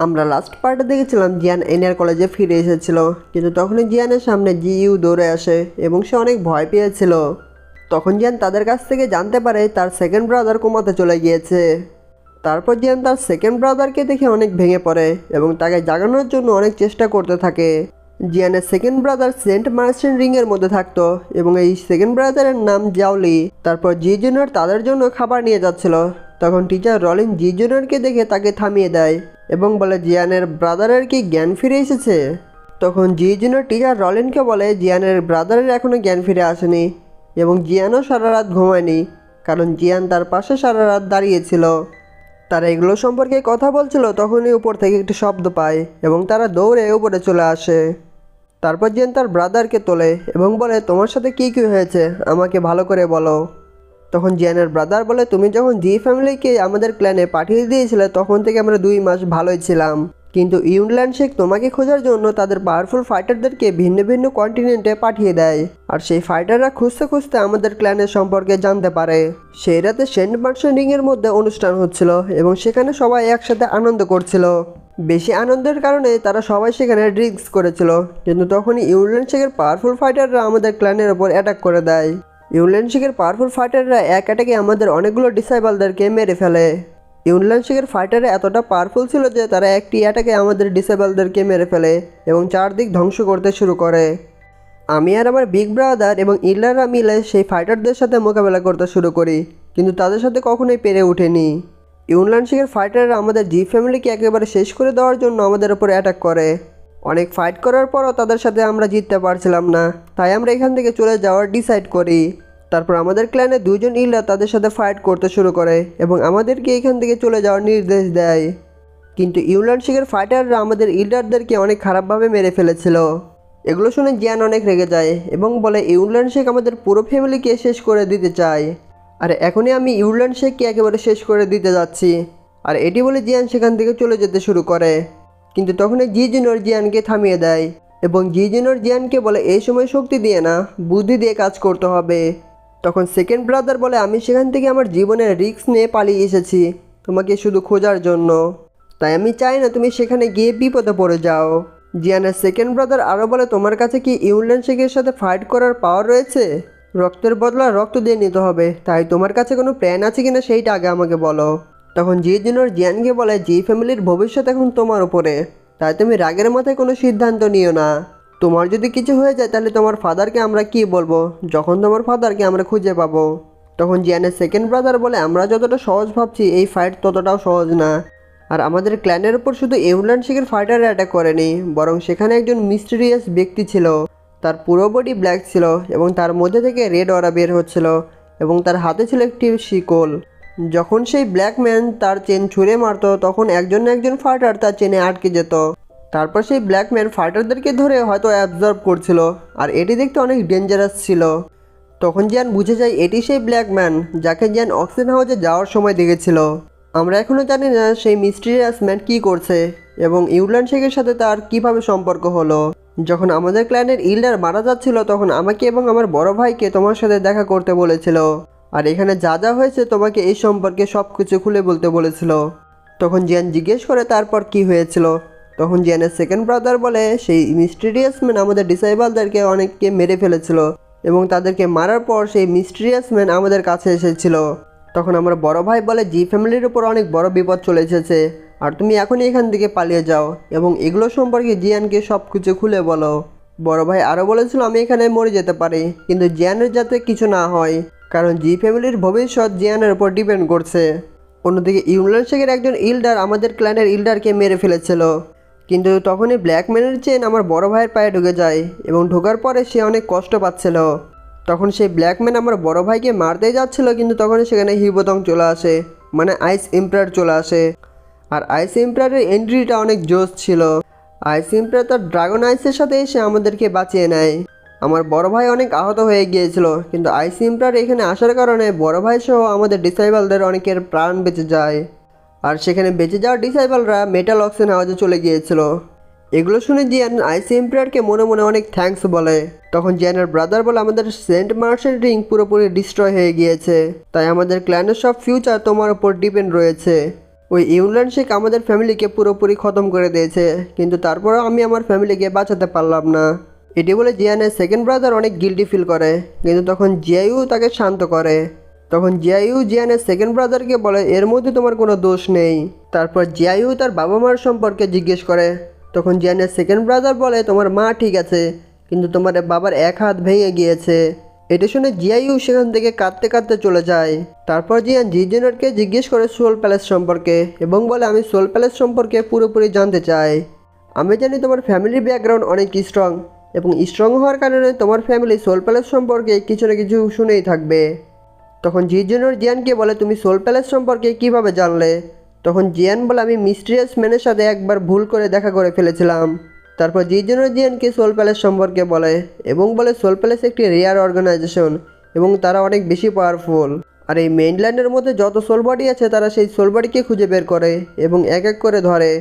আমরা লাস্ট পার্টে দেখেছিলাম জিয়ান এনআর কলেজে ফিরে এসেছিল, কিন্তু তখনই জিয়ানের সামনে জিইউ দৌড়ে আসে এবং সে অনেক ভয় পেয়েছিল। তখন জিয়ান তাদের কাছ থেকে জানতে পারে তার সেকেন্ড ব্রাদার কোমাতে চলে গিয়েছে। তারপর জিয়ান তার সেকেন্ড ব্রাদারকে দেখে অনেক ভেঙে পড়ে এবং তাকে জাগানোর জন্য অনেক চেষ্টা করতে থাকে। জিয়ানের সেকেন্ড ব্রাদার সেন্ট মার্চেন্ট রিংয়ের মধ্যে থাকতো এবং এই সেকেন্ড ব্রাদারের নাম জাওলি। তারপর জি জুনিয়র তাদের জন্য খাবার নিয়ে যাচ্ছিল। তখন টিচার রলিন জি জুনিয়রকে দেখে তাকে থামিয়ে দেয় এবং বলে জিয়ানের ব্রাদারের কি জ্ঞান ফিরে এসেছে। তখন জি জুনিয়র টিচার রলিনকে বলে জিয়ানের ব্রাদারের এখনও জ্ঞান ফিরে আসেনি এবং জিয়ানও সারা রাত ঘুমায়নি, কারণ জিয়ান তার পাশে সারা রাত দাঁড়িয়েছিল। তারা এগুলো সম্পর্কে কথা বলছিল, তখনই উপর থেকে একটি শব্দ পায় এবং তারা দৌড়ে উপরে চলে আসে। তারপর জিয়ান তার ব্রাদারকে তোলে এবং বলে, তোমার সাথে কী কী হয়েছে আমাকে ভালো করে বলো। তখন জিয়ানের ব্রাদার বলে, তুমি যখন জি ফ্যামিলিকে আমাদের ক্ল্যানে পাঠিয়ে দিয়েছিলে তখন থেকে আমরা 2 মাস ভালোই ছিলাম, কিন্তু ইউনল্যান্ড শেখ তোমাকে খোঁজার জন্য তাদের পাওয়ারফুল ফাইটারদেরকে ভিন্ন ভিন্ন কন্টিনেন্টে পাঠিয়ে দেয়। আর সেই ফাইটাররা খুঁজতে খুঁজতে আমাদের ক্ল্যানের সম্পর্কে জানতে পারে। সেই রাতে সেন্ট মার্চেন্ট রিংয়ের মধ্যে অনুষ্ঠান হচ্ছিল এবং সেখানে সবাই একসাথে আনন্দ করছিল। বেশি আনন্দের কারণে তারা সবাই সেখানে ড্রিঙ্কস করেছিল, কিন্তু তখনই ইউনল্যান্ড শেখের পাওয়ারফুল ফাইটাররা আমাদের ক্ল্যানের ওপর অ্যাটাক করে দেয়। ইউনল্যান্ড শেখের পাওয়ারফুল ফাইটাররা এক অ্যাটাকে আমাদের অনেকগুলো ডিসেবলদেরকে মেরে ফেলে। ইউনল্যান্ড শেখের ফাইটাররা এতটা পাওয়ারফুল ছিল যে তারা একটি অ্যাটাকে আমাদের ডিসেবলদেরকে মেরে ফেলে এবং চারদিক ধ্বংস করতে শুরু করে। আমি আর আমার বিগ ব্রাদার এবং ইল্লাররা মিলে সেই ফাইটারদের সাথে মোকাবেলা করতে শুরু করি, কিন্তু তাদের সাথে কখনোই পেরে ওঠেনি। ইউনল্যান্ড শেখের ফাইটাররা আমাদের জি ফ্যামিলিকে একেবারে শেষ করে দেওয়ার জন্য আমাদের উপর অ্যাটাক করে। অনেক ফাইট করার পরও তাদের সাথে আমরা জিততে পারছিলাম না, তাই আমরা এখান থেকে চলে যাওয়ার ডিসাইড করি। তারপর আমাদের ক্ল্যানে 2 জন ইল্লার তাদের সাথে ফাইট করতে শুরু করে এবং আমাদেরকে এখান থেকে চলে যাওয়ার নির্দেশ দেয়। কিন্তু ইউনল্যান্ড শেখের ফাইটাররা আমাদের ইল্ডারদেরকে অনেক খারাপভাবে মেরে ফেলেছিল। এগুলো শুনে জিয়ান অনেক রেগে যায় এবং বলে, ইউনল্যান্ড শেখ আমাদের পুরো ফ্যামিলিকে শেষ করে দিতে চায়, আর এখনই আমি ইউনল্যান্ড শেখকে একেবারে শেষ করে দিতে যাচ্ছি। আর এটি বলে জিয়ান সেখান থেকে চলে যেতে শুরু করে, কিন্তু তখনই জি জুনিয়র জিয়ানকে থামিয়ে দেয় এবং জি জুনিয়র জিয়ানকে বলে, এই সময় শক্তি দিয়ে না, বুদ্ধি দিয়ে কাজ করতে হবে। তখন সেকেন্ড ব্রাদার বলে, আমি সেখান থেকে আমার জীবনের রিস্ক নিয়ে পালিয়ে এসেছি তোমাকে শুধু খোঁজার জন্য, তাই আমি চাই না তুমি সেখানে গিয়ে বিপদে পড়ে যাও। জিয়ানের সেকেন্ড ব্রাদার আরও বলে, তোমার কাছে কি ইউনল্যান্ড শেখের সাথে ফাইট করার পাওয়ার রয়েছে? রক্তের বদলা রক্ত দিয়ে নিতে হবে, তাই তোমার কাছে কোনো প্ল্যান আছে কিনা সেইটা আগে আমাকে বলো। তখন জি জুনিয়র জিয়ানকে বলে, জি ফ্যামিলির ভবিষ্যৎ এখন তোমার উপরে, তাই তুমি রাগের মাথায় কোনো সিদ্ধান্ত নিও না। তোমার যদি কিছু হয়ে যায় তাহলে তোমার ফাদারকে আমরা কি বলবো যখন তোমার ফাদারকে আমরা খুঁজে পাবো? তখন জিয়ানের সেকেন্ড ব্রাদার বলে, আমরা যতটা সহজ ভাবছি এই ফাইট ততটাও সহজ না। আর আমাদের ক্ল্যানের উপর শুধু ইউনল্যান্ড শেখের ফাইটার অ্যাটাক করেনি, বরং সেখানে একজন মিস্টিরিয়াস ব্যক্তি ছিল। তার পুরো বডি ব্ল্যাক ছিল এবং তার মধ্যে থেকে রেড অরা বের হচ্ছিল এবং তার হাতে ছিল একটি শিকল। যখন সেই ব্ল্যাক ম্যান তার চেন ছুঁড়ে মারতো তখন একজন না একজন ফাইটার তার চেনে আটকে যেত। তারপর সেই ব্ল্যাক ম্যান ফাইটারদেরকে ধরে হয়তো অ্যাবজর্ব করছিল, আর এটি দেখতে অনেক ডেঞ্জারাস ছিল। তখন জিয়ান বুঝে যায় এটি সেই ব্ল্যাক ম্যান যাকে জিয়ান অক্সিজেন হাউসে যাওয়ার সময় দেখেছিল। আমরা এখনও জানি না সেই মিস্টিরিয়াস ম্যান কী করছে এবং ইউনল্যান্ড শেখের সাথে তার কীভাবে সম্পর্ক হলো। যখন আমাদের ক্ল্যানের ইল্ডার মারা যাচ্ছিল তখন আমাকে এবং আমার বড় ভাইকে তোমার সাথে দেখা করতে বলেছিল, আর এখানে যা যা হয়েছে তোমাকে এই সম্পর্কে সব কিছু খুলে বলতে বলেছিল। তখন জিয়ান জিজ্ঞেস করে তারপর কি হয়েছিল। তখন জিয়ানের সেকেন্ড ব্রাদার বলে, সেই মিস্টিরিয়াস ম্যান আমাদের ডিসেবলদেরকে অনেককে মেরে ফেলেছিল এবং তাদেরকে মারার পর সেই মিস্টিরিয়াস ম্যান আমাদের কাছে এসেছিল। তখন আমার বড় ভাই বলে, জি ফ্যামিলির উপর অনেক বড় বিপদ চলে এসেছে, আর তুমি এখনই এখান থেকে পালিয়ে যাও এবং এগুলো সম্পর্কে জিয়ানকে সব কিছু খুলে বলো। বড় ভাই আরও বলেছিল, আমি এখানে মরে যেতে পারি, কিন্তু জিয়ানের যাতে কিছু না হয়, কারণ জি ফ্যামিলির ভবিষ্যৎ জিয়ানের উপর ডিপেন্ড করছে। অন্যদিকে ইউনল্যান্ড শেখের একজন ইল্ডার আমাদের ক্ল্যানের ইল্ডারকে মেরে ফেলেছিল, কিন্তু তখনই ব্ল্যাক ম্যানের চেন আমার বড় ভাইয়ের পায়ে ঢুকে যায় এবং ঢোকার পরে সে অনেক কষ্ট পাচ্ছিল। তখন সেই ব্ল্যাক ম্যান আমার বড় ভাইকে মারতেই যাচ্ছিল, কিন্তু তখনই সেখানে হিবোতং চলে আসে, মানে আইস এম্পায়ার চলে আসে। আর আইস এম্পায়ারের এন্ট্রিটা অনেক জোশ ছিল। আইস এম্পায়ার তার ড্রাগন আইসের সাথে এসে আমাদেরকে বাঁচিয়ে নেয়। আমার বড় ভাই অনেক আহত হয়ে গিয়েছিল, কিন্তু আইস এম্পায়ার এখানে আসার কারণে বড় ভাই সহ আমাদের ডিসেবলদের অনেকের প্রাণ বেঁচে যায়। আর সেখানে বেঁচে যাওয়া ডিসেবলরা মেটাল অক্সিজেন হাউসে চলে গিয়েছিল। এগুলো শুনে জিয়ান আইস এম্পায়ারকে মনে মনে অনেক থ্যাঙ্কস বলে। তখন জিয়ানের ব্রাদার বলে, আমাদের সেন্ট মার্চেন্ট রিং পুরোপুরি ডিস্ট্রয় হয়ে গিয়েছে, তাই আমাদের ক্ল্যানের সব ফিউচার তোমার উপর ডিপেন্ড রয়েছে। ওই ইউলান শেখ আমাদের ফ্যামিলিকে পুরোপুরি খতম করে দিয়েছে, কিন্তু তারপরেও আমি আমার ফ্যামিলিকে বাঁচাতে পারলাম না। এটি বলে জিয়ানের সেকেন্ড ব্রাদার অনেক গিল্টি ফিল করে, কিন্তু তখন জিয়াইউ তাকে শান্ত করে। তখন জিয়াইউ জিয়ানের সেকেন্ড ব্রাদারকে বলে এর মধ্যে তোমার কোনো দোষ নেই। তারপর জিয়াইউ তার বাবা মার সম্পর্কে জিজ্ঞেস করে। তখন জিয়ানের সেকেন্ড ব্রাদার বলে তোমার মা ঠিক আছে, কিন্তু তোমার বাবার এক হাত ভেঙে গিয়েছে। এটা শুনে জিয়াইউ সেখান থেকে কাঁদতে কাঁদতে চলে যায়। তারপর জিয়ান জিজেনারকে জিজ্ঞেস করে সোল প্যালেস সম্পর্কে এবং বলে আমি সোল প্যালেস সম্পর্কে পুরোপুরি জানতে চাই। আমি জানি তোমার ফ্যামিলির ব্যাকগ্রাউন্ড অনেক স্ট্রং, এবং স্ট্রং হওয়ার কারণে তোমার ফ্যামিলি সোল প্যালেস সম্পর্কে কিছু না কিছু শুনেই থাকবে। তখন জিজেনার জিয়ানকে বলে তুমি সোল প্যালেস সম্পর্কে কিভাবে জানলে? তখন জিয়ান বলে আমি মিস্টিরিয়াস ম্যানের সাথে একবার ভুল করে দেখা করে ফেলেছিলাম। তারপর জিজেনার জিয়ানকে সোল প্যালেস সম্পর্কে বলে এবং বলে সোল প্যালেস একটি রেয়ার অর্গানাইজেশন এবং তারা অনেক বেশি পাওয়ারফুল। আর এই মেইনল্যান্ডের মধ্যে যত সোল বডি আছে তারা সেই সোল বডিকে খুঁজে বের করে এবং এক এক করে ধরে,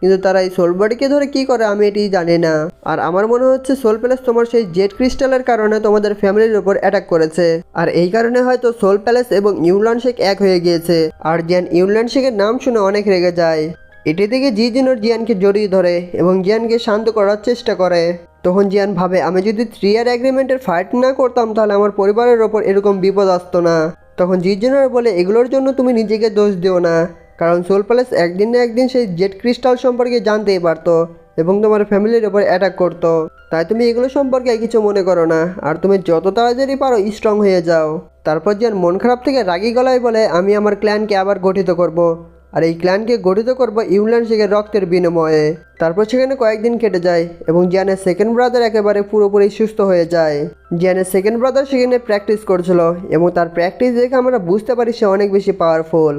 কিন্তু তারা এই সোল বডিকে ধরে কী করে আমি এটি জানি না। আর আমার মনে হচ্ছে সোল প্যালেস তোমার সেই জেড ক্রিস্টালের কারণে তোমাদের ফ্যামিলির উপর অ্যাটাক করেছে, আর এই কারণে হয়তো সোল প্যালেস এবং ইউলান শেখ এক হয়ে গিয়েছে। আর জিয়ান ইউলান শেখের নাম শুনে অনেক রেগে যায়। এটি থেকে জিজেনার জিয়ানকে জড়িয়ে ধরে এবং জিয়ানকে শান্ত করার চেষ্টা করে। তখন জিয়ান ভাবে আমি যদি 3 ইয়ার এগ্রিমেন্টের ফাইট না করতাম তাহলে আমার পরিবারের ওপর এরকম বিপদ আসতো না। তখন জিজেনার বলে এগুলোর জন্য তুমি নিজেকে দোষ দিও না, কারণ সোল প্যালেস একদিন না একদিন সেই জেড ক্রিস্টাল সম্পর্কে জানতেই পারতো এবং তোমার ফ্যামিলির ওপর অ্যাটাক করতো। তাই তুমি এগুলো সম্পর্কে কিছু মনে করো না, আর তুমি যত তাড়াতাড়ি পারো স্ট্রং হয়ে যাও। তারপর জিয়ান মন খারাপ থেকে রাগী গলায় বলে আমি আমার ক্ল্যানকে আবার গঠিত করব, আর এই ক্ল্যানকে গঠিত করবো ইউলান শেখের রক্তের বিনিময়ে। তারপর সেখানে কয়েকদিন কেটে যায় এবং জিয়ানের সেকেন্ড ব্রাদার একেবারে পুরোপুরি সুস্থ হয়ে যায়। জিয়ানের সেকেন্ড ব্রাদার সেখানে প্র্যাকটিস করছিল এবং তার প্র্যাকটিস দেখে আমরা বুঝতে পারি সে অনেক বেশি পাওয়ারফুল।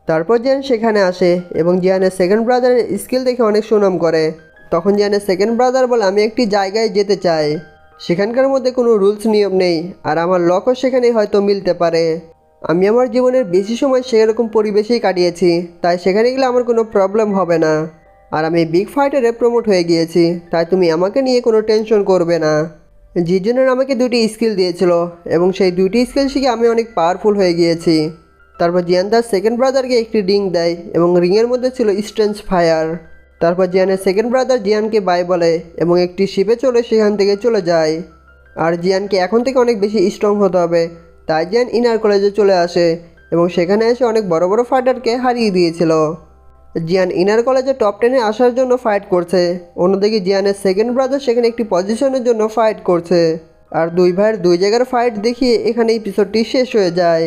তারপর জিয়ান সেখানে আসে এবং জিয়ানের সেকেন্ড ব্রাদারের স্কিল দেখে অনেক সুনাম করে। তখন জিয়ানের সেকেন্ড ব্রাদার বলে আমি একটি জায়গায় যেতে চাই, সেখানকার মধ্যে কোনো রুলস নিয়ম নেই, আর আমার লক্ষ্য সেখানে হয়তো মিলতে পারে। আমি আমার জীবনের বেশি সময় সেরকম পরিবেশেই কাটিয়েছি, তাই সেখানে গেলে আমার কোনো প্রবলেম হবে না। আর আমি বিগ ফাইটারে প্রমোট হয়ে গিয়েছি, তাই তুমি আমাকে নিয়ে কোনো টেনশন করবে না। জিজেনার আমাকে 2টি স্কিল দিয়েছিল এবং সেই 2টি স্কিল শিখে আমি অনেক পাওয়ারফুল হয়ে গিয়েছি। তারপর জিয়ান তার সেকেন্ড ব্রাদারকে একটি রিং দেয় এবং রিংয়ের মধ্যে ছিল স্ট্রেঞ্জ ফায়ার। তারপর জিয়ানের সেকেন্ড ব্রাদার জিয়ানকে বাই বলে এবং একটি শিপে চলে সেখান থেকে চলে যায়। আর জিয়ানকে এখন থেকে অনেক বেশি স্ট্রং হতে হবে, তাই জিয়ান ইনার কলেজে চলে আসে এবং সেখানে এসে অনেক বড় বড় ফাইটারকে হারিয়ে দিয়েছিল। জিয়ান ইনার কলেজে টপ 10-এ আসার জন্য ফাইট করছে, অন্যদিকে জিয়ানের সেকেন্ড ব্রাদার সেখানে একটি পজিশনের জন্য ফাইট করছে। আর দুই ভাইয়ের দুই জায়গার ফাইট দেখিয়ে এখানে এপিসোডটি শেষ হয়ে যায়।